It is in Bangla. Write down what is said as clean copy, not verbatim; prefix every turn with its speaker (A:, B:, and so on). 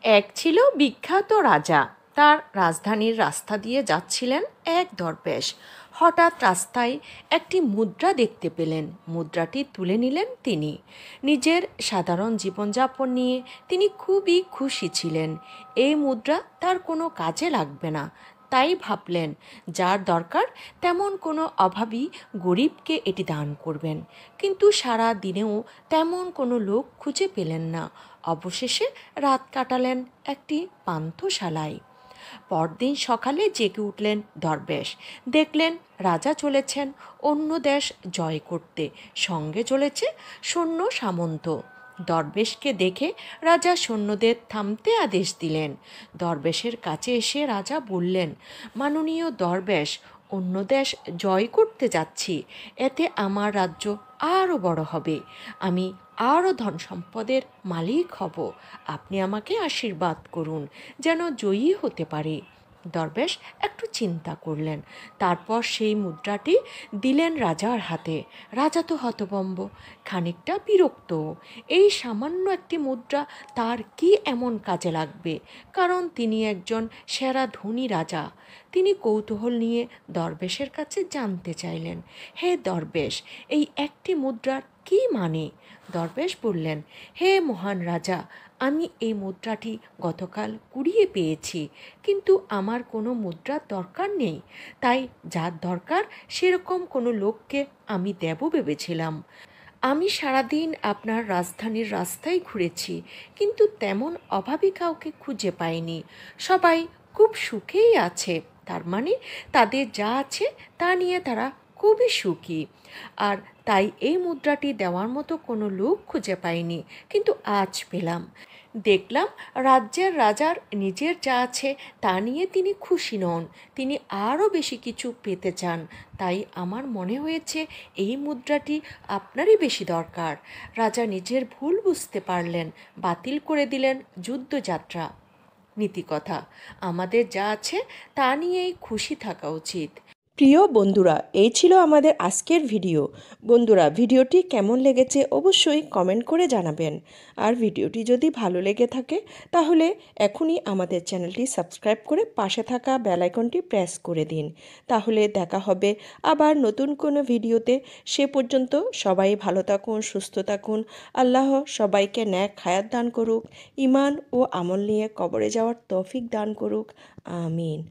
A: এক ছিল বিখ্যাত রাজা। তার রাজধানীর রাস্তা দিয়ে যাচ্ছিলেন এক দরবেশ। হঠাৎ রাস্তায় একটি মুদ্রা দেখতে পেলেন। মুদ্রাটি তুলে নিলেন তিনি। নিজের সাধারণ জীবনযাপন নিয়ে তিনি খুবই খুশি ছিলেন। এই মুদ্রা তার কোনো কাজে লাগবে না, তাই ভাবলেন যার দরকার তেমন কোনো অভাবী গরিবকে এটি দান করবেন। কিন্তু সারা দিনেও তেমন কোনো লোক খুঁজে পেলেন না। অবশেষে রাত কাটালেন একটি পান্থশালায়। পরদিন সকালে জেগে উঠলেন দরবেশ। দেখলেন রাজা চলেছেন অন্য দেশ জয় করতে, সঙ্গে চলেছে সৈন্য সামন্ত। দরবেশকে দেখে রাজা সৈন্যদের থামতে আদেশ দিলেন। দরবেশের কাছে এসে রাজা বললেন, মাননীয় দরবেশ, অন্য দেশ জয় করতে যাচ্ছি। এতে আমার রাজ্য আরও বড় হবে, আমি আরও ধন সম্পদের মালিক হব। আপনি আমাকে আশীর্বাদ করুন যেন জয়ী হতে পারে। দরবেশ একটু চিন্তা করলেন, তারপর সেই মুদ্রাটি দিলেন রাজার হাতে। রাজা তো হতভম্ব, খানিকটা বিরক্ত। এই সামান্য একটি মুদ্রা তার কি এমন কাজে লাগবে? কারণ তিনি একজন সেরা ধনী রাজা। তিনি কৌতূহল নিয়ে দরবেশের কাছে জানতে চাইলেন, হে দরবেশ, এই একটি মুদ্রার কি মানে? দরবেশ বললেন, হে মহান রাজা, আমি এই মুদ্রাটি গতকাল কুড়িয়ে পেয়েছি, কিন্তু আমার কোনো মুদ্রার দরকার নেই। তাই যার দরকার সেরকম কোনো লোককে আমি দেব ভেবেছিলাম। আমি সারাদিন আপনার রাজধানীর রাস্তায় ঘুরেছি, কিন্তু তেমন অভাবী কাউকে খুঁজে পাইনি। সবাই খুব সুখেই আছে। তার মানে তাদের যা আছে তা নিয়ে তারা খুবই সুখী। আর তাই এই মুদ্রাটি দেওয়ার মতো কোনো লোক খুঁজে পাইনি, কিন্তু আজ পেলাম। দেখলাম রাজ্যের রাজার নিজের যা আছে তা নিয়ে তিনি খুশি নন, তিনি আরও বেশি কিছু পেতে চান। তাই আমার মনে হয়েছে এই মুদ্রাটি আপনারই বেশি দরকার। রাজা নিজের ভুল বুঝতে পারলেন, বাতিল করে দিলেন যুদ্ধযাত্রা। নীতিকথা, আমাদের যা আছে তা নিয়েই খুশি থাকা উচিত।
B: প্রিয় বন্ধুরা, এই ছিল আমাদের আজকের ভিডিও। বন্ধুরা, ভিডিওটি কেমন লেগেছে অবশ্যই কমেন্ট করে জানাবেন। আর ভিডিওটি যদি ভালো লেগে থাকে তাহলে এখনই আমাদের চ্যানেলটি সাবস্ক্রাইব করে পাশে থাকা বেল আইকনটি প্রেস করে দিন। তাহলে দেখা হবে আবার নতুন কোনো ভিডিওতে। সে পর্যন্ত সবাই ভালো থাকুন, সুস্থ থাকুন। আল্লাহ সবাইকে নেক হায়াত দান করুক, ঈমান ও আমল নিয়ে কবরে যাওয়ার তৌফিক দান করুক। আমিন।